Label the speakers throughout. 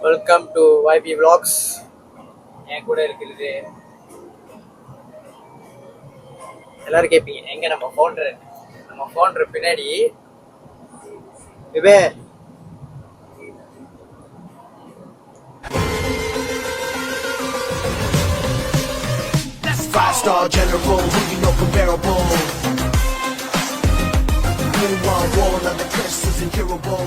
Speaker 1: Welcome to YP Vlogs. என் கூட இருக்கிறது எல்லாரும் கேட்பீங்க, எங்க நம்ம ஃபோன்ற பின்னாடி விவே
Speaker 2: Five-star general, who you know comparable. Blue on wall, of the Chris is incurable.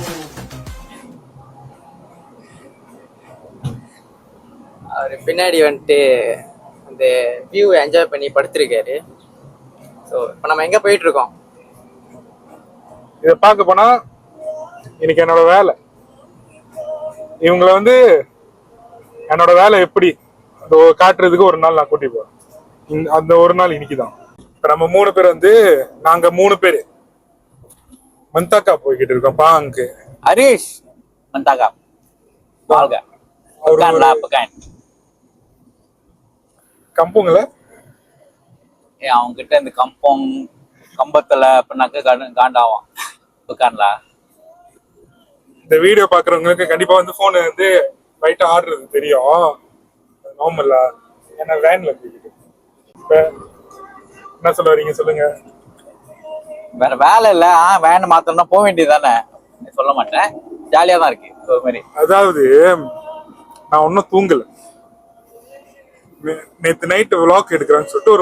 Speaker 1: அவர் பின்னாடி வந்துட்டு அந்த வியூ என்ஜாய் பண்ணி படுத்திருக்காரு. ஸோ இப்போ நம்ம எங்கே போயிட்டு இருக்கோம்?
Speaker 3: இதை பார்க்க போனா இன்னைக்கு என்னோட வேலை. இவங்களை வந்து என்னோட வேலை எப்படி அந்த காட்டுறதுக்கு ஒரு நாள் நான் கூட்டி போறேன். அந்த ஒரு நாள் இன்னைக்கு தான். இப்போ நம்ம 3 பேர் வந்து நாங்க 3 பேர் மந்தாக்கா போய்கிட்டு இருக்கோம். பாங்கு
Speaker 4: ஹரிஷ் மந்தாக்கா வாழ்க
Speaker 3: கம்புங்கள
Speaker 4: அவங்க கிட்ட இந்த கம்பத்துல காண்டாவான் உட்கார்லா.
Speaker 3: இந்த வீடியோ பாக்குறவங்களுக்கு கண்டிப்பா வந்து போன் வந்து ரைட்டா ஆடுறது தெரியும். நார்மலா ஏன்னா வேன்ல போய்கிட்டு இப்ப என்ன சொல்ல வரீங்க சொல்லுங்க.
Speaker 4: வேற வேலை இல்ல, வேன் மாத்தணும்னா போக வேண்டியது தானே. சொல்ல மாட்டேன், ஜாலியா தான் இருக்கு ஒரு மாதிரி.
Speaker 3: அதாவது நான் ஒன்னும் தூங்கல. நேத்து நைட்டு விளாக் எடுக்கிறேன்னு சொல்லிட்டு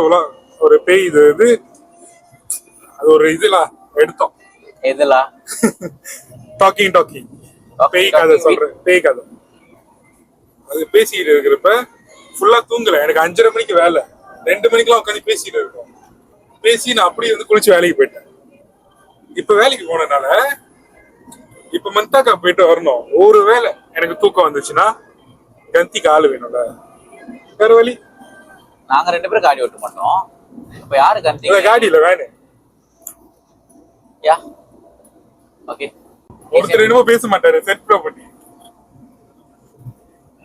Speaker 3: ஒரு பேய் இது அது ஒரு இதுல எடுத்தோம்.
Speaker 4: எதுல
Speaker 3: டாக்கிங் பேய் கதை சொல்றேன். பேய் கதை அது பேசிட்டு இருக்கிறப்ப ஃபுல்லா தூங்கல. எனக்கு 5:30 மணிக்கு வேலை, 2 மணிக்கெல்லாம் உட்காந்து பேசிட்டு இருக்கோம். பேசி நான் அப்படியே வந்து குளிச்சு வேலைக்கு போயிட்டேன். இப்ப வேலைக்கு போனதுனால இப்ப மந்தாக்கா போயிட்டு வரணும். ஒரு வேலை எனக்கு தூக்கம் வந்துச்சுன்னா கந்திக்கு ஆளு வேணும்ல, வேற வழி.
Speaker 4: நாங்க 2 பேரும் காடி ஓட்ட மாட்டோம். இப்ப யாரு கந்தி?
Speaker 3: காடி இல்ல வேணு.
Speaker 4: Yeah okay.
Speaker 3: ஒருத்தர் என்னமோ பேச மாட்டாரு செட் ப்ராப்பர்ட்டி.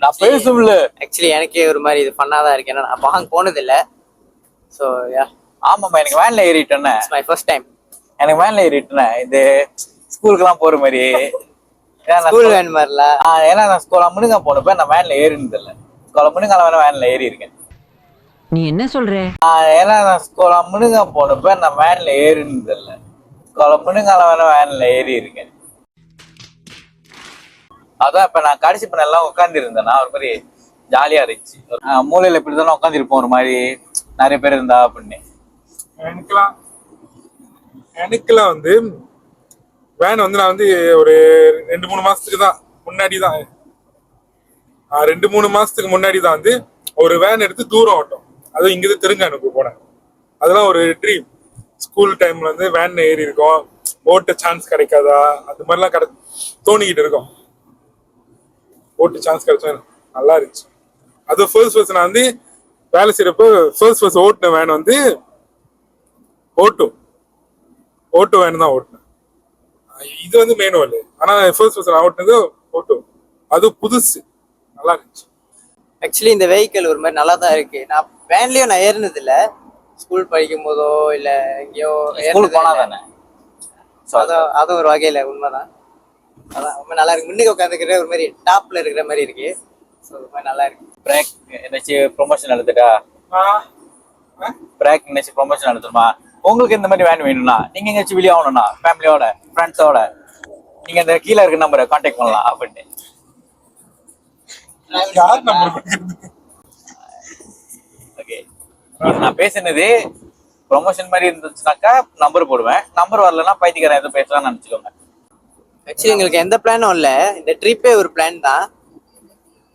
Speaker 4: நான் பேசும்ல.
Speaker 1: ஆக்சுவலி எனக்கே ஒரு மாதிரி இது ஃபன்னா தான் இருக்கு. ஏன்னா நான் பாங்க போனது இல்லை. ஸோ யா
Speaker 4: ஆமாம்மா, எனக்கு வேன்ல ஏறிட்டேன்னு.
Speaker 1: It's my first time.
Speaker 4: எனக்கு வேன்ல ஏறிட்டேன். இது ஸ்கூலுக்குலாம் போற மாதிரி
Speaker 1: ஸ்கூல் வேன் மாதிரில.
Speaker 4: ஏன்னா நான் ஸ்கூல் முன்னுங்க போனப்ப நான் வேன்ல ஏறினது இல்லை. ஸ்கூல் முன்னுங்கால வேன்ல ஏறி இருக்கேன்.
Speaker 5: நீ என்ன சொல்ற?
Speaker 4: ஏன்னா நான் ஸ்கூல் முன்னுங்க போனப்ப நான் வேன்ல ஏறினது இல்லை. ஸ்கூல் முன்னுங்கால வேன்ல ஏறி இருக்கேன். அதான் இப்ப நான் கடைசி பண்ண எல்லாம் உட்காந்து இருந்தேன்னா ஒரு மாதிரி ஜாலியா இருந்துச்சு. மூலையில இப்படி தானே உட்காந்துருப்போம், ஒரு மாதிரி நிறைய பேர் இருந்தா அப்படின்னு.
Speaker 3: எனக்குலாம் வந்து வேன் வந்து நான் வந்து ஒரு 2-3 மாசத்துக்கு தான் முன்னாடி தான் 2-3 மாசத்துக்கு முன்னாடி தான் வந்து ஒரு வேன் எடுத்து தூரம் ஓட்டம். அதுவும் இங்கிருந்து தெலுங்கானுக்கு போனேன். அதெல்லாம் ஒரு ட்ரீம். ஸ்கூல் டைம்ல வந்து வேன் ஏறி இருக்கோம், ஓட்ட சான்ஸ் கிடைக்காதா அது மாதிரிலாம் தோணிக்கிட்டு இருக்கோம். ஓட்டு சான்ஸ் கிடைச்சா நல்லா இருந்துச்சு. அது ஃபர்ஸ்ட் நான் வந்து வேலை செய்யறப்ப ஃபர்ஸ்ட் ஓட்டுன வேன் வந்து ஓட்டு வேன் தான் ஓட்டுனேன். இது வந்து மேனுவல். ஆனா ஃபர்ஸ்ட் நான் ஓட்டுனது ஓட்டோ. அது புதுசு, நல்லா இருந்துச்சு.
Speaker 1: ஆக்சுவலி இந்த வெஹிக்கிள் ஒரு மாதிரி நல்லா தான் இருக்கு. நான் வேன்லயும் நான் ஏறினது இல்லை. ஸ்கூல் படிக்கும் போதோ இல்லை எங்கேயோ
Speaker 4: போனா தானே.
Speaker 1: அது ஒரு வகையில உண்மைதான். அதான் ரொம்ப நல்லா இருக்கு. முன்னுக்கு உட்காந்துக்கிற ஒரு மாதிரி டாப்ல இருக்கிற மாதிரி இருக்கு. ஸோ ரொம்ப நல்லா இருக்கு.
Speaker 4: பிரேக் ஏதாச்சும் ப்ரொமோஷன் எடுத்துட்டா? பிரேக் ஏதாச்சும் ப்ரொமோஷன் எடுத்துருமா? உங்களுக்கு இந்த மாதிரி வேன் வேணும்னா நீங்க எங்கேயாச்சும் வெளியே ஆகணும்னா ஃபேமிலியோட ஃப்ரெண்ட்ஸோட நீங்க இந்த கீழே இருக்க நம்பரை கான்டாக்ட் பண்ணலாம் அப்படின்னு. ஓகே, நான் பேசினது ப்ரொமோஷன் மாதிரி இருந்துச்சுனாக்கா நம்பர் போடுவேன். நம்பர் வரலன்னா பைத்தியக்காரன் எதுவும் பேசலாம்னு நினைச்சுக்கோங்க.
Speaker 1: ஆக்சுவலி எங்களுக்கு எந்த பிளானும் இல்லை. இந்த ட்ரிப்பே ஒரு பிளான் தான்.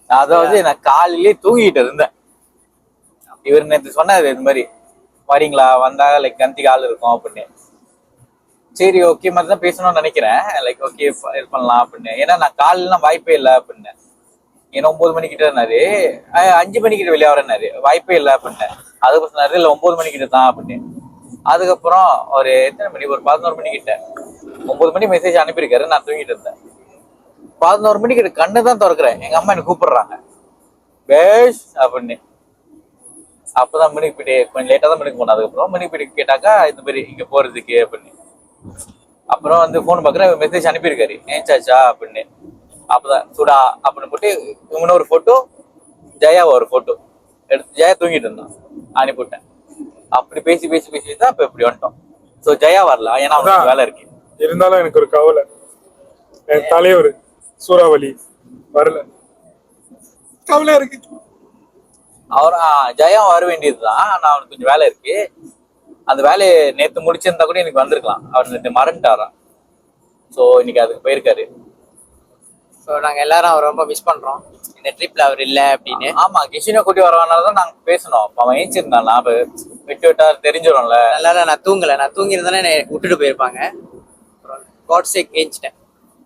Speaker 4: அதாவது நான் காலையிலேயே தூங்கிட்டு இருந்தேன். இவர் நேற்று சொன்னாரு இந்த மாதிரி வரீங்களா, வந்தா லைக் கந்திக்கு ஆள் இருக்கும் அப்படின்னு. சரி ஓகே மாதிரி தான் பேசணும்னு நினைக்கிறேன். லைக் ஓகே இது பண்ணலாம் அப்படின்னு. ஏன்னா நான் காலையிலாம் வாய்ப்பே இல்லை அப்படின்னு. ஏன்னா 9 மணிக்கிட்ட இருந்தாரு, 5 மணிக்கிட்ட வெளியே வரேன்னாரு, வாய்ப்பே இல்லை அப்படின்னு. அதுக்கு சொன்னாரு இல்லை 9 மணிக்கிட்ட தான் அப்படின்னு. அதுக்கப்புறம் ஒரு எத்தனை மணி, ஒரு 11 மணிக்கிட்ட 9 மணி மெசேஜ் அனுப்பியிருக்காரு. நான் தூங்கிட்டு இருந்தேன். 11 மணிக்கிட்ட கண்ணு தான் திறக்கிறேன். எங்க அம்மா எனக்கு கூப்பிடுறாங்க பேஷ் அப்படின்னு. அப்பதான் மணிக்கு போயிட்டு கொஞ்சம் லேட்டா தான் மணிக்கு போனேன். அதுக்கப்புறம் மணிக்கு போயிட்டு கேட்டாக்கா இந்த மாதிரி இங்க போறதுக்கு அப்படின்னு. அப்புறம் வந்து போன் பாக்குற மெசேஜ் அனுப்பியிருக்காரு ஏன்ச்சாச்சா அப்படின்னு. அப்பதான் சுடா அப்படின்னு போட்டு இவன ஒரு போட்டோ, ஜெயாவை ஒரு போட்டோ எடுத்து ஜெயா தூங்கிட்டு இருந்தான், அனுப்பிவிட்டேன். அப்படி பேசி பேசி பேசி தான் இப்ப இப்படி வந்துட்டோம். சோ ஜெயா வரல, ஏன்னா அவனுக்கு வேலை இருக்கு.
Speaker 3: இருந்தாலும் எனக்கு ஒரு கவலை, என் தலைவர் சூறாவளி வரல, கவலை இருக்கு.
Speaker 4: அவர் ஜெயா வர வேண்டியதுதான், ஆனா அவனுக்கு கொஞ்சம் வேலை இருக்கு. அந்த வேலையை நேத்து முடிச்சிருந்தா கூட எனக்கு வந்திருக்கலாம். அவர் நேற்று மறந்துட்டாராம். சோ இன்னைக்கு அதுக்கு போயிருக்காரு.
Speaker 1: ஸோ நாங்கள் எல்லாரும் அவரை ரொம்ப மிஸ் பண்ணுறோம், இந்த ட்ரிப்பில் அவர் இல்லை அப்படின்னு.
Speaker 4: ஆமா, கிஷினை கூட்டி வரவனாலதான் நாங்க பேசணும். அவன் ஏஞ்சிருந்தான், விட்டு விட்டா தெரிஞ்சிடும்ல.
Speaker 1: நல்லா நான் தூங்கியிருந்தானே என்னை விட்டுட்டு போயிருப்பாங்க. காட்ஸேக் ஏஞ்சிட்டேன்.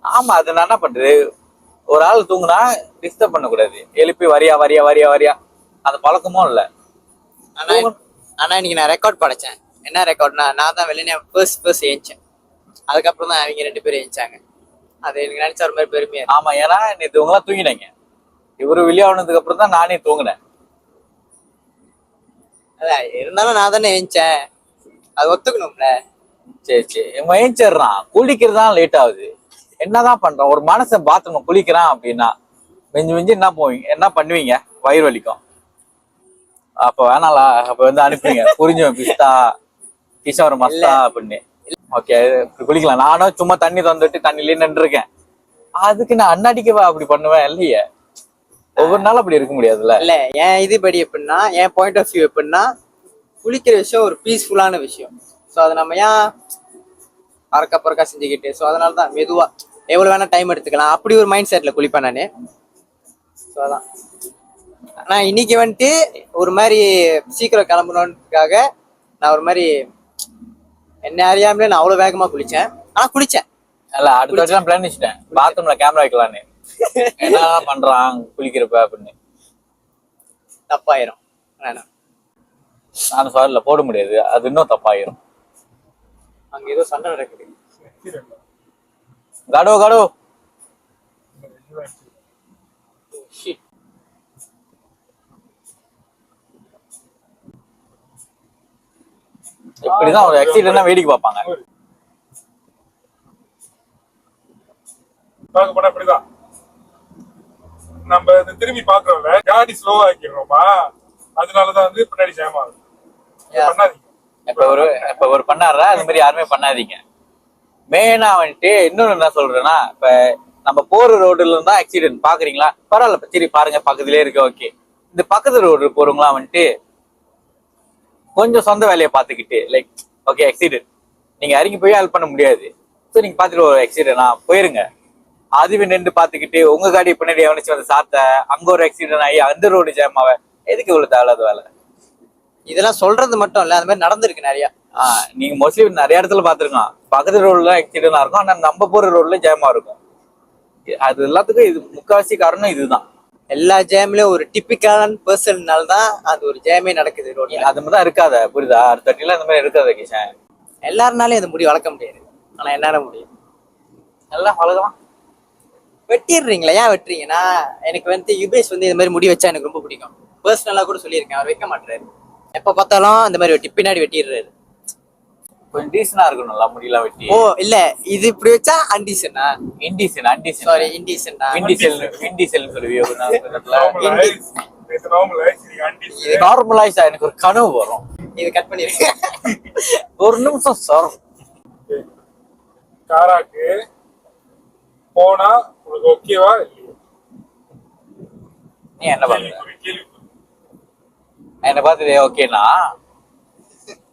Speaker 4: ஆமா, அது நான் என்ன பண்றது, ஒரு ஆள் தூங்குனா டிஸ்டர்ப் பண்ணக்கூடாது, எழுப்பி வரியா வரியா வரியா வரியா, அந்த பழக்கமும் இல்ல.
Speaker 1: ஆனா இன்னைக்கு நான் ரெக்கார்ட் படைச்சேன். என்ன ரெக்கார்ட்னா, நான் தான் வெளியே ஃபர்ஸ்ட் ஏஞ்சேன், அதுக்கப்புறம் தான் அவங்க 2 பேரும் ஏஞ்சாங்க. அது எனக்கு நினைச்ச ஒரு மாதிரி பெருமையா.
Speaker 4: ஆமா, ஏன்னா நேற்று இவங்களாம் தூங்கினாங்க, இவரு வெளியானதுக்கு அப்புறம் தான் நானே தூங்கினேன்.
Speaker 1: அதான் இருந்தாலும் நான் தானே ஏஞ்சேன், அது ஒத்துக்கணும்ல.
Speaker 4: சரி சரி, இவன் ஏஞ்சிடுறான், குளிக்கிறதான் லேட் ஆகுது. என்னதான் பண்றான், ஒரு மனசை பாத்ரூம் குளிக்கிறான் அப்படின்னா மிஞ்சி மிஞ்சி என்ன பண்ணுவீங்க, வயிறு வலிக்கும். அப்ப வேணாலா, அப்ப வந்து அனுப்புவீங்க, புரிஞ்சுவேன், பிஸ்தா கிஷோர் மஸ்தா அப்படின்னு. ஓகே, குளிக்கலாம். நானும் சும்மா தண்ணி தந்துட்டு தண்ணிலே நின்று இருக்கேன், அதுக்கு நான் அண்ணாடிக்கவா அப்படி பண்ணுவேன் இல்லையே. ஒவ்வொரு நாளும் அப்படி இருக்க முடியாதுல்ல.
Speaker 1: இல்ல, என் இதுபடி எப்படின்னா, என் பாயிண்ட் ஆஃப் வியூ எப்படின்னா, குளிக்கிற விஷயம் ஒரு பீஸ்ஃபுல்லான விஷயம். ஸோ அதை நம்ம ஏன் பறக்கா செஞ்சுக்கிட்டு, ஸோ அதனால தான் மெதுவா எவ்வளவு வேணா டைம் எடுத்துக்கலாம், அப்படி ஒரு மைண்ட் செட்ல குளிப்பேன் நானு. ஸோ அதான். ஆனா இன்னைக்கு வந்துட்டு ஒரு மாதிரி சீக்கிரம் கிளம்பணுன்றதுக்காக நான் ஒரு மாதிரி என்ன அறியாமலே நான் அவ்வளவு வேகமா குளிச்சேன். ஆனா குளிச்சேன்.
Speaker 4: இல்ல, அடுத்த வருஷம் பிளான் வச்சுட்டேன், பாத்ரூம்ல கேமரா வைக்கலான்னு. என்ன பண்றான் குளிக்கிறப்ப அப்படின்னு.
Speaker 1: தப்பாயிரும் வேணாம்.
Speaker 4: நானும் சாரில போட முடியாது, அது இன்னும் தப்பாயிரும்.
Speaker 1: அங்க ஏதோ சண்டை நடக்குது.
Speaker 4: கடோ கடோ இப்படிதான் ஒரு ஆக்சிடென்ட் வேடிக்கை பார்ப்பாங்க.
Speaker 3: பார்க்க போனா அப்படிதான் நம்ம திரும்பி பாக்குறோம்ல, காடி ஸ்லோவா ஆக்கிடுறோமா, அதனாலதான் வந்து பின்னாடி ஜாம் ஆகுது. பண்ணாதீங்க.
Speaker 4: இப்ப ஒரு பண்ணாரா, அது மாதிரி யாருமே பண்ணாதீங்க. மெயினா வந்துட்டு இன்னொன்னு என்ன சொல்றேன்னா, இப்ப நம்ம போற ரோடுல இருந்தா ஆக்சிடென்ட் பாக்குறீங்களா, பரவாயில்ல, சரி பாருங்க, பக்கத்துலயே இருக்கு, ஓகே. இந்த பக்கத்து ரோடு போறவங்களா வந்துட்டு கொஞ்சம் சொந்த வேலையை பார்த்துக்கிட்டு, லைக் ஓகே ஆக்சிடென்ட், நீங்க இறங்கி போய் ஹெல்ப் பண்ண முடியாது, ஸோ நீங்க பார்த்துட்டு ஒரு ஆக்சிடென்ட்னா போயிருங்க. அதுவே நின்று பார்த்துக்கிட்டு உங்க காடி பின்னாடி எவனிச்சு வந்து சாத்த, அங்க ஒரு ஆக்சிடென்ட் ஆகி அந்த ரோடு ஜாம் ஆக, எதுக்கு இவ்வளவு தேவையில்லாத வேலை?
Speaker 1: இதெல்லாம் சொல்றது மட்டும் இல்ல, அந்த மாதிரி நடந்திருக்கு நிறைய.
Speaker 4: நீங்க மோஸ்ட்லி நிறைய இடத்துல பாத்துருக்கலாம், பக்கத்து ரோட்ல ஆக்சிடென்டா இருக்கும், ஆனா நம்ம போற ரோட்ல ஜாமா இருக்கும். அது எல்லாத்துக்கும் இது முக்காவாசி காரணம் இதுதான்.
Speaker 1: எல்லா ஜேம்லயும் ஒரு டிப்பிக்கலான பர்சன்னால தான் அது ஒரு ஜேமே நடக்குது ரோட்ல.
Speaker 4: அது மாதிரி தான் இருக்காத, புரியுதா? அடுத்த வாட்டிலாம் இந்த மாதிரி இருக்காத கிஷன்.
Speaker 1: எல்லாருனாலும் இந்த முடி வளர்க்க முடியாது, ஆனா என்னால முடியும்.
Speaker 4: எல்லாம் வளர்க்கலாம்.
Speaker 1: வெட்டிடுறீங்களா? ஏன் வெட்டுறீங்கன்னா, எனக்கு வந்து யுபேஷ் வந்து இந்த மாதிரி முடி வச்சா எனக்கு ரொம்ப பிடிக்கும். பர்சனலா கூட சொல்லியிருக்கேன், அவர் வைக்க மாட்டாரு. எப்ப பார்த்தாலும் இந்த மாதிரி வெட்டி பின்னாடி வெட்டிடுறாரு.
Speaker 4: கொஞ்சம் டீசனா இருக்கணும்ல முடியெல்லாம் வெட்டி.
Speaker 1: ஓ இல்ல, இது இப்படி வச்சா அன்டீசனா?
Speaker 4: இன்டீசன், அன்டீசன்,
Speaker 1: சாரி இன்டீசனா.
Speaker 4: இன்டீசன் சொல்லுவியோ
Speaker 3: இது
Speaker 4: நார்மலைஸா. எனக்கு ஒரு கனவு வரும்,
Speaker 1: இது கட் பண்ணிருக்கேன்.
Speaker 4: ஒரு நிமிஷம் சார்.
Speaker 3: காராக்கு போனா உனக்கு ஓகேவா இல்லையா?
Speaker 4: நீ என்ன பண்ணுற? என்ன பார்த்துட்டு ஓகேனா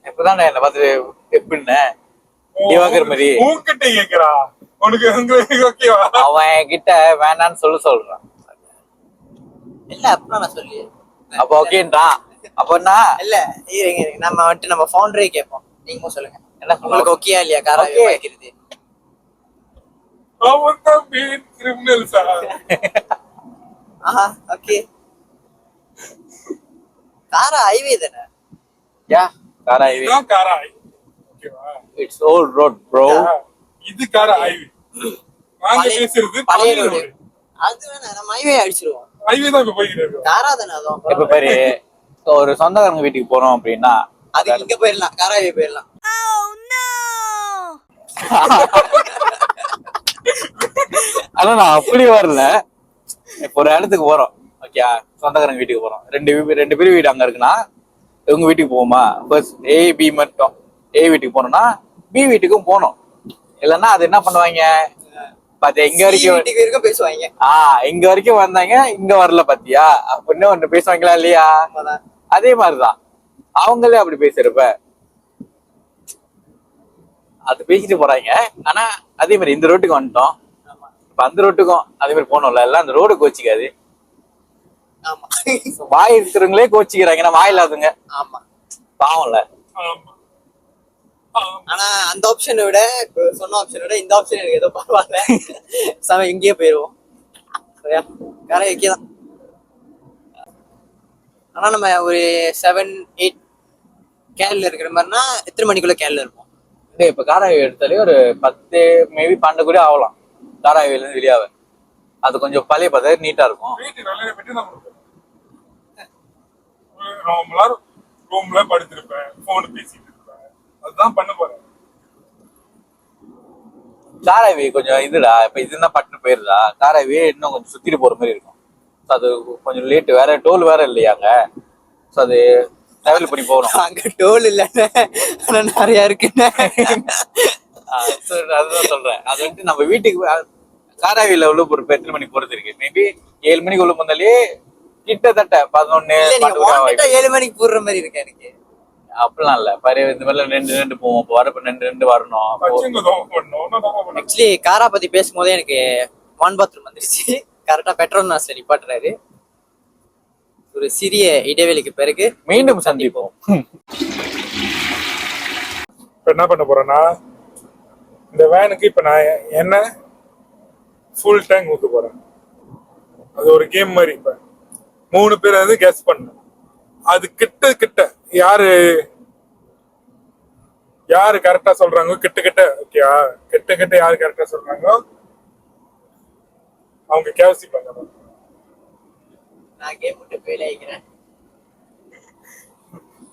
Speaker 4: எப்பதான் என்ன பார்த்துட்டு எப்படின்னு திவாகர் மாதிரி
Speaker 3: உன்கிட்ட கேக்குறா, உனக்கு ஓகேவா?
Speaker 4: அவன் கிட்ட வேணான்னு சொல்றான்.
Speaker 1: இல்ல அப்ப நான் சொல்லி
Speaker 4: அப்ப ஓகேன்றா. அப்பன்னா
Speaker 1: இல்ல நம்ம வந்துட்டு நம்ம ஃபவுண்டரே கேட்போம், நீங்க சொல்லுங்க
Speaker 4: என்ன
Speaker 1: உங்களுக்கு ஓகேயா இல்லையா காரா வைக்கிறது?
Speaker 3: அவன் தான் மெயின் கிரிமினல் சார்.
Speaker 1: ஆஹா ஓகே. காரா ஹைவே தானே?
Speaker 4: யா காரா ஹைவே.
Speaker 3: நான் காரா ஹைவே. ஓகேவா?
Speaker 4: It's old road bro.
Speaker 3: இது காரா ஹைவே. நாங்க பேசுறது பழைய ரோடு.
Speaker 1: அது வேணா நம்ம ஹைவே அடிச்சிருவோம்.
Speaker 3: ஹைவே தான் இப்ப போயிட்டு இருக்கு.
Speaker 1: காரா தானே அதுவும்.
Speaker 4: இப்ப பாரு, ஒரு சொந்தக்காரங்க வீட்டுக்கு போறோம் அப்படின்னா
Speaker 1: அது இங்க போயிடலாம், காரா ஹைவே போயிடலாம்.
Speaker 4: ஆனா நான் அப்படி வரல. இப்போ ஒரு இடத்துக்கு போறோம், ஓகே, சொந்தக்காரங்க வீட்டுக்கு போறோம். ரெண்டு பேரும் வீடு அங்க இருக்குன்னா இவங்க வீட்டுக்கு போவோமா? ஃபர்ஸ்ட் ஏ பி மட்டும் ஏ வீட்டுக்கு போனோம்னா பி வீட்டுக்கும் போகணும். இல்லைன்னா அது என்ன பண்ணுவாங்க, பாத்தியா இங்க வரைக்கும்
Speaker 1: வீட்டுக்கு வரைக்கும் பேசுவாங்க.
Speaker 4: இங்க வரைக்கும் வந்தாங்க, இங்க வரல பாத்தியா அப்படின்னு ஒண்ணு பேசுவாங்களா இல்லையா? அதே மாதிரிதான் அவங்களே அப்படி பேசுறப்ப அது பேசிட்டு போறாங்க. ஆனா அதே மாதிரி இந்த ரோட்டுக்கு வந்துட்டோம், இப்ப அந்த ரோட்டுக்கும் அதே மாதிரி போனோம்ல, எல்லாம் அந்த ரோடு கோச்சிக்காது.
Speaker 1: ஆமா
Speaker 4: வாய் இருக்கிறவங்களே கோச்சிக்கிறாங்க, ஏன்னா வாய் இல்லாதவங்க.
Speaker 1: ஆமா
Speaker 4: பாவம்ல.
Speaker 3: ஆமா.
Speaker 1: ஆனா அந்த ஆப்ஷனை விட சொன்ன ஆப்ஷனை விட இந்த ஆப்ஷன் எனக்கு ஏதோ பரவாயில்ல. சம இங்கேயே போயிருவோம், கரை வைக்கதான். ஆனா நம்ம ஒரு 7-8 கேரள இருக்கிற மாதிரினா எத்தனை மணிக்குள்ள கேரள இருப்போம்?
Speaker 4: இப்ப காராவி எடுத்தாலே ஒரு 10 மேபி 12 கூட ஆகலாம். காராவில இருந்து வெளியாவ அது கொஞ்சம் பழைய பார்த்தா நீட்டா இருக்கும்.
Speaker 3: வீட்டு வேலையை பற்றி நான் நார்மலா ரூம்ல படுத்திருப்பேன், போன் பேசிட்டு இருப்பேன், அதுதான் பண்ண போறேன்.
Speaker 4: காராவி கொஞ்சம் இதுடா, இப்ப இதுதான் பட்டு போயிருதா. காராவி இன்னும் கொஞ்சம் சுத்திட்டு போற மாதிரி இருக்கும். அது கொஞ்சம் லேட், வேற டோல் வேற இல்லையாங்க. ஸோ அது டிராவல் பண்ணி போகணும்.
Speaker 1: அங்க டோல் இல்லைன்னு ஆனா நிறைய இருக்குன்னு.
Speaker 4: அதுதான் சொல்றேன். அது வந்துட்டு நம்ம வீட்டுக்கு காராவில உள்ள ஒரு எத்தனை மணிக்கு போறது இருக்கு, மேபி 7 மணிக்கு உள்ள போனாலே கிட்டத்தட்ட 11
Speaker 1: 7 மணிக்கு போடுற மாதிரி இருக்கு எனக்கு.
Speaker 4: அப்படிலாம் இல்ல பாரு, இந்த மாதிரி 2 போவோம். இப்போ வரப்ப 2 வரணும்.
Speaker 1: ஆக்சுவலி காரா பத்தி பேசும்போதே எனக்கு வான் பாத்ரூம் வந்துருச்சு. கரெக்டா பெட்ரோனாஸ்ல நிப்பாட்டுறாரு. ஒரு சிறிய இடைவெளிக்கு பிறகு
Speaker 4: மீண்டும் சந்திப்போம்.
Speaker 3: இப்ப என்ன பண்ண போறேன்னா, இந்த வேனுக்கு இப்ப நான் என்ன ஃபுல் டேங்க் ஊத்த போறேன். அது ஒரு கேம் மாதிரி. இப்ப 3 பேர் வந்து கெஸ் பண்ணணும். அது கிட்ட கிட்ட யாரு கரெக்டா சொல்றாங்க, கிட்ட கிட்ட ஓகேயா, கிட்ட கிட்ட யாரு கரெக்டா சொல்றாங்க அவங்க கேவசி பண்ண.
Speaker 1: நான் கேம் விட்டு ஃபெயில் ஆகிக்கிறேன்.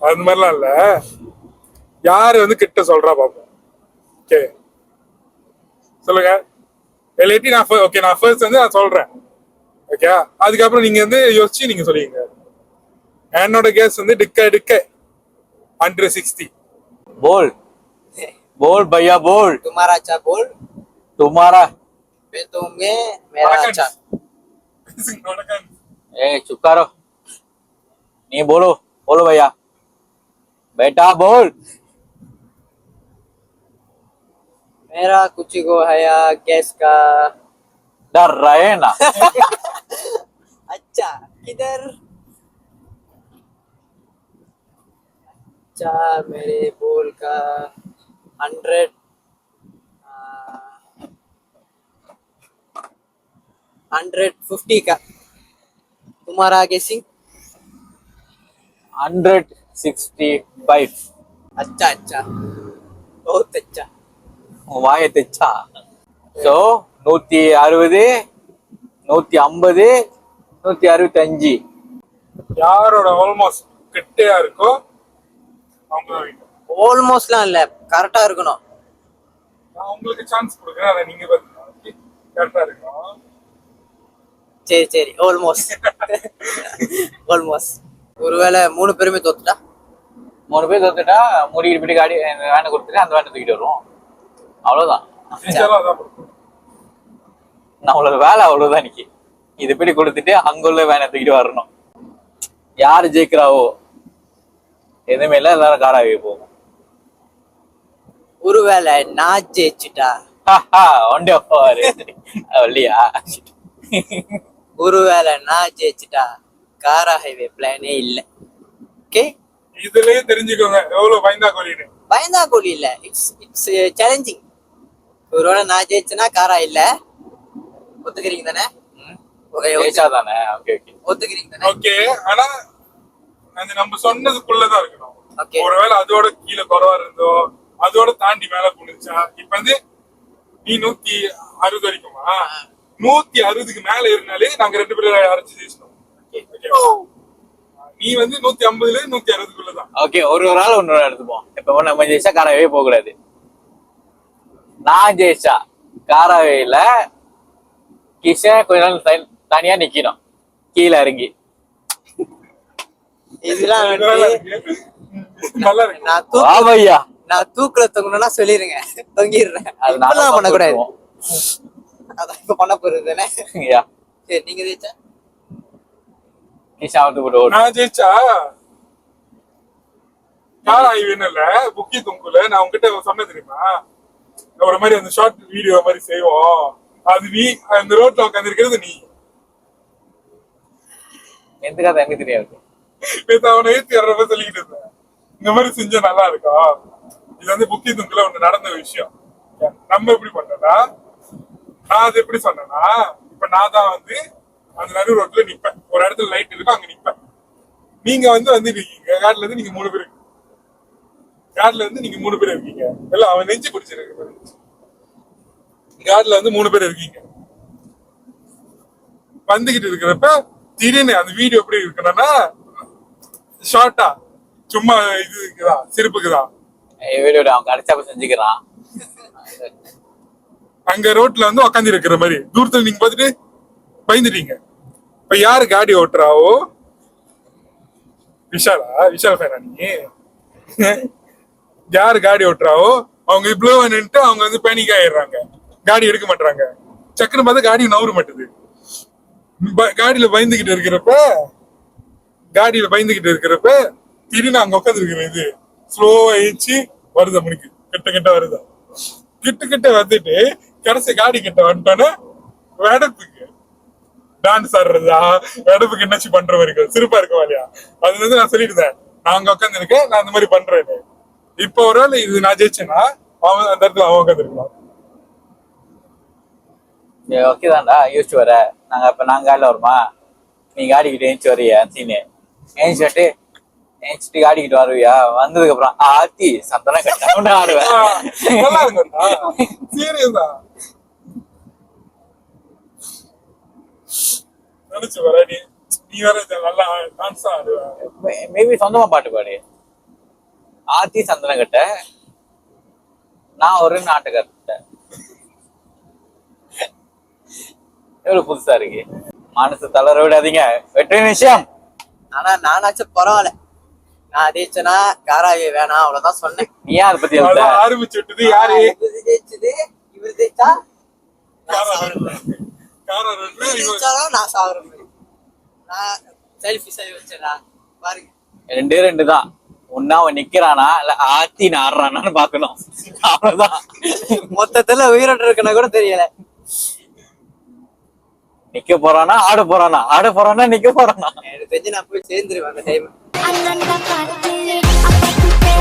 Speaker 3: அது மாதிரிலாம் இல்ல, யாரு வந்து கிட்ட சொல்றா பாப்போம். ஓகே சொல்லுங்க. இல்லாட்டி நான் ஓகே நான் ஃபர்ஸ்ட் வந்து நான் சொல்றேன், ஓகே, அதுக்கப்புறம் நீங்க வந்து யோசிச்சு நீங்க சொல்லுவீங்க. என்னோட கேஸ் வந்து டிக்க 160.
Speaker 4: बोल बोल भैया बोल,
Speaker 1: तुम्हारा अच्छा बोल,
Speaker 4: तुम्हारा
Speaker 1: मैं तुम्हें मेरा अच्छा.
Speaker 4: ए चुप करो, नहीं बोलो बोलो भैया, बेटा बोल.
Speaker 1: मेरा कुछ को है या गैस का.
Speaker 4: डर रहे ना.
Speaker 1: अच्छा किधर. अच्छा मेरे बोल का 100 150 का. तुम्हारा गेसिंग
Speaker 4: 165.
Speaker 1: अच्छा अच्छा बहुत अच्छा.
Speaker 4: வாய தெச்சா. சோ 160, 150, 165.
Speaker 3: யாரோட ஆல்மோஸ்ட் கிட்டையா இருக்கோ அவங்க தான் win.
Speaker 1: ஆல்மோஸ்ட்லாம் இல்ல, கரெக்டா இருக்கணும்.
Speaker 3: நான் உங்களுக்கு சான்ஸ் கொடுக்குறேன், அதை நீங்க பாத்தீங்க கரெக்டா இருக்கணும்.
Speaker 1: சரி சரி ஆல்மோஸ்ட் ஆல்மோஸ்ட். ஒருவேளை 3 பேருமே தோத்துட்டா
Speaker 4: 3 பேர் தோத்துட்டா முடிக்கிட்டு போயிட்டு காடி வேனை கொடுத்துட்டு அந்த வேனை தூக்கிட்டு வருவோம். அவ்வளவுதான்.
Speaker 3: சின்சியரா அதான் கொடுக்கணும்.
Speaker 4: நம்மளோட வேலை அவ்வளவுதான். இன்னைக்கு இது போய் கொடுத்துட்டு அங்க உள்ள வேனை தூக்கிட்டு வரணும். யாரு ஜெயிக்கிறாவோ எதுவுமே இல்ல, எல்லாரும் காராவே போகும்.
Speaker 1: ஒருவேளை நான் ஜெயிச்சுட்டா
Speaker 4: ஒண்டே போவாரு இல்லையா?
Speaker 1: ஒருவேளை நான் ஜெயிச்சுட்டா காரா ஹைவே பிளானே இல்ல. ஓகே,
Speaker 3: இதுலயே தெரிஞ்சுக்கோங்க எவ்வளவு பயந்தா கோலின்னு.
Speaker 1: பயந்தா கோலி இல்ல, இட்ஸ் சேலஞ்சிங். ஒருவேளை நான் ஜெயிச்சேன்னா காரா இல்ல. ஒத்துக்கிறீங்க தானே?
Speaker 4: தானே? ஓகே ஓகே
Speaker 1: ஒத்துக்கிறீங்க தானே?
Speaker 3: ஓகே, ஆனா அது நம்ம சொன்னதுக்குள்ளதான் இருக்கணும்.
Speaker 1: Okay.
Speaker 3: ஒருவேளை அதோட கீழே குறவா இருந்தோ அதோட தாண்டி மேல போனுச்சா, இப்ப வந்து நீ 160 வரைக்குமா, 160க்கு மேல இருந்தாலே நாங்க 2 பேரும் அரைச்சு ஜெயிச்சோம். நீ வந்து 150ல 160க்குள்ளதான்.
Speaker 4: ஓகே, ஒரு ஆள் ஒன்னொரு எடுத்துப்போம். இப்ப நம்ம ஜெயிச்சா காராவே போக கூடாது. நான் ஜெயிச்சா காராவேல கிஷன் கொஞ்ச நாள் தனியா நிக்கணும் கீழே இறங்கி.
Speaker 1: இதெல்லாம் வந்து
Speaker 3: நல்லா இருக்கு.
Speaker 4: ஆமையா
Speaker 1: நான் தூக்குல தொங்கணும்னா சொல்லிருங்க, தொங்கிடுறேன்.
Speaker 4: அது
Speaker 1: இப்பெல்லாம் பண்ணக்கூடாது.
Speaker 4: நானும்
Speaker 1: அதான் இப்ப பண்ண போறது தானே.
Speaker 4: யா
Speaker 1: சரி, நீங்க ஜெயிச்சா
Speaker 4: கிஷன் வந்து போட்டு
Speaker 3: நான் ஜெயிச்சா கார் ஆய்வுன்னு புக்கி துங்குல நான் உங்ககிட்ட சொன்ன தெரியுமா, ஒரு மாதிரி அந்த ஷார்ட் வீடியோ மாதிரி செய்வோம், அது நீ அந்த ரோட்ல உட்காந்து இருக்கிறது நீ.
Speaker 4: எந்த கதை எனக்கு தெரியாது.
Speaker 3: நேத்து அவனை ஏத்தி வர்றப்ப சொல்லிக்கிட்டு இருந்தேன், இந்த மாதிரி செஞ்சா நல்லா இருக்கும். இது வந்து புக்கி துங்குல ஒண்ணு நடந்த விஷயம். நம்ம எப்படி பண்ணனா, நான் அது எப்படி சொன்னேன்னா, இப்ப நான் தான் வந்து அந்த நடு ரோட்ல நிப்பேன், ஒரு இடத்துல லைட் இருக்கும் அங்க நிப்பேன். நீங்க வந்து இருக்கீங்க காட்டுல இருந்து, நீங்க 3 பேர் காட்டுல இருந்து நீங்க 3 பேர் இருக்கீங்க. எல்லாம் அவன் நெஞ்சு குடிச்சிருக்கு. காட்டுல வந்து 3 பேர் இருக்கீங்க. வந்துகிட்டு இருக்கிறப்ப திடீர்னு அந்த வீடியோ எப்படி இருக்கணும்னா, ஷார்ட்டா சும்மா இது இருக்குதான், சிரிப்புக்குதான்.
Speaker 4: வீடியோ அவன் கடைச்சா செஞ்சுக்கிறான்.
Speaker 3: அங்க ரோட்ல வந்து உக்காந்து இருக்கிற மாதிரி தூரத்துல நீங்க பாத்துட்டு பயந்துட்டீங்க. இப்ப யாரு காடி ஓட்டுறாவோ, விஷால் ஃபேனா நீ? யாரு காடி ஓட்டுறாவோ அவங்க இவ்வளவு நின்னுட்டு அவங்க வந்து பேனிக் ஆயிடுறாங்க, காடி எடுக்க மாட்டாங்க. சக்குன்னு பார்த்தா காடி நவர மாட்டுது. காடியில பயந்துகிட்டு இருக்கிறப்ப திடீர்னு அங்க உட்காந்து இருக்கிற இது ஸ்லோவா ஆயிடுச்சு வருது. அவனுக்கு கிட்ட வருதா, கிட்ட வந்துட்டு கடைசி காடி கிட்ட வந்துட்டோன்னு வெடப்புக்கு டான்ஸ் ஆடுறதா, வெடப்புக்கு என்னாச்சு பண்ற மாதிரி சிறப்பா இருக்கும் இல்லையா? அதுல இருந்து நான் சொல்லிட்டு நான் அங்க உட்காந்து இருக்கேன், நான் அந்த மாதிரி பண்றேன்னு. இப்ப ஒருவேளை இது நான் ஜெயிச்சேன்னா அவன் அந்த இடத்துல அவன் உட்காந்து இருக்கலாம்.
Speaker 4: ஓகே தான்டா, யோசிச்சு வர. நாங்க காலைல வருமா, நீ காடிக்கிட்டு ஏஞ்சி வரையா சீனு, ஏஞ்சிட்டு காடிக்கிட்டு வருவியா, வந்ததுக்கு அப்புறம் ஆத்தி சந்தனம் கட்ட ஆடுவேன்.
Speaker 3: நல்லா இருக்கும்டா, சீரியஸா நினைச்சு வர. நீ வேற நல்லா டான்ஸ் ஆடுவேன்.
Speaker 4: மேபி சொந்தமா பாட்டு பாடு. ஆத்தி சந்தனம் கட்ட, நான் ஒரு நாட்டுக்கார்ட்ட. எவ்வளவு புதுசா இருக்கு. மனசு தளர விடாதீங்க, வெற்றி நிமிஷம்.
Speaker 1: ஆனா நானாச்சும் பரவாயில்ல, நான் ஜெயிச்சேன்னா காராவே வேணாம், அவ்வளவுதான் சொன்னேன்.
Speaker 4: நீ ஏன் அதை பத்தி எழுத?
Speaker 3: அதான் ஆரம்பிச்சு விட்டது யாரு?
Speaker 1: இவரு ஜெயிச்சது, இவரு ஜெயிச்சா நான்
Speaker 3: காரா
Speaker 1: சாகுற மாதிரி.
Speaker 3: காரா
Speaker 1: இவரு ஜெயிச்சாலும் நான் சாகுற மாதிரி. நான் செல்ஃபிஷாவே வச்சேனா பாருங்க.
Speaker 4: 2 தான். ஒன்னா அவன் நிக்கிறானா இல்ல ஆத்தி நாடுறானான்னு பாக்கணும், அவ்வளவுதான்.
Speaker 1: மொத்தத்துல உயிரோட இருக்குன்னா கூட தெரியல.
Speaker 4: நிக்க போறானா ஆட போறானா நிக்க போறானா?
Speaker 1: எனக்கு தெரிஞ்சு நான் போய் சேர்ந்துருவேன் அந்த டைம்.
Speaker 6: அண்ணன் பாட்டு அப்பா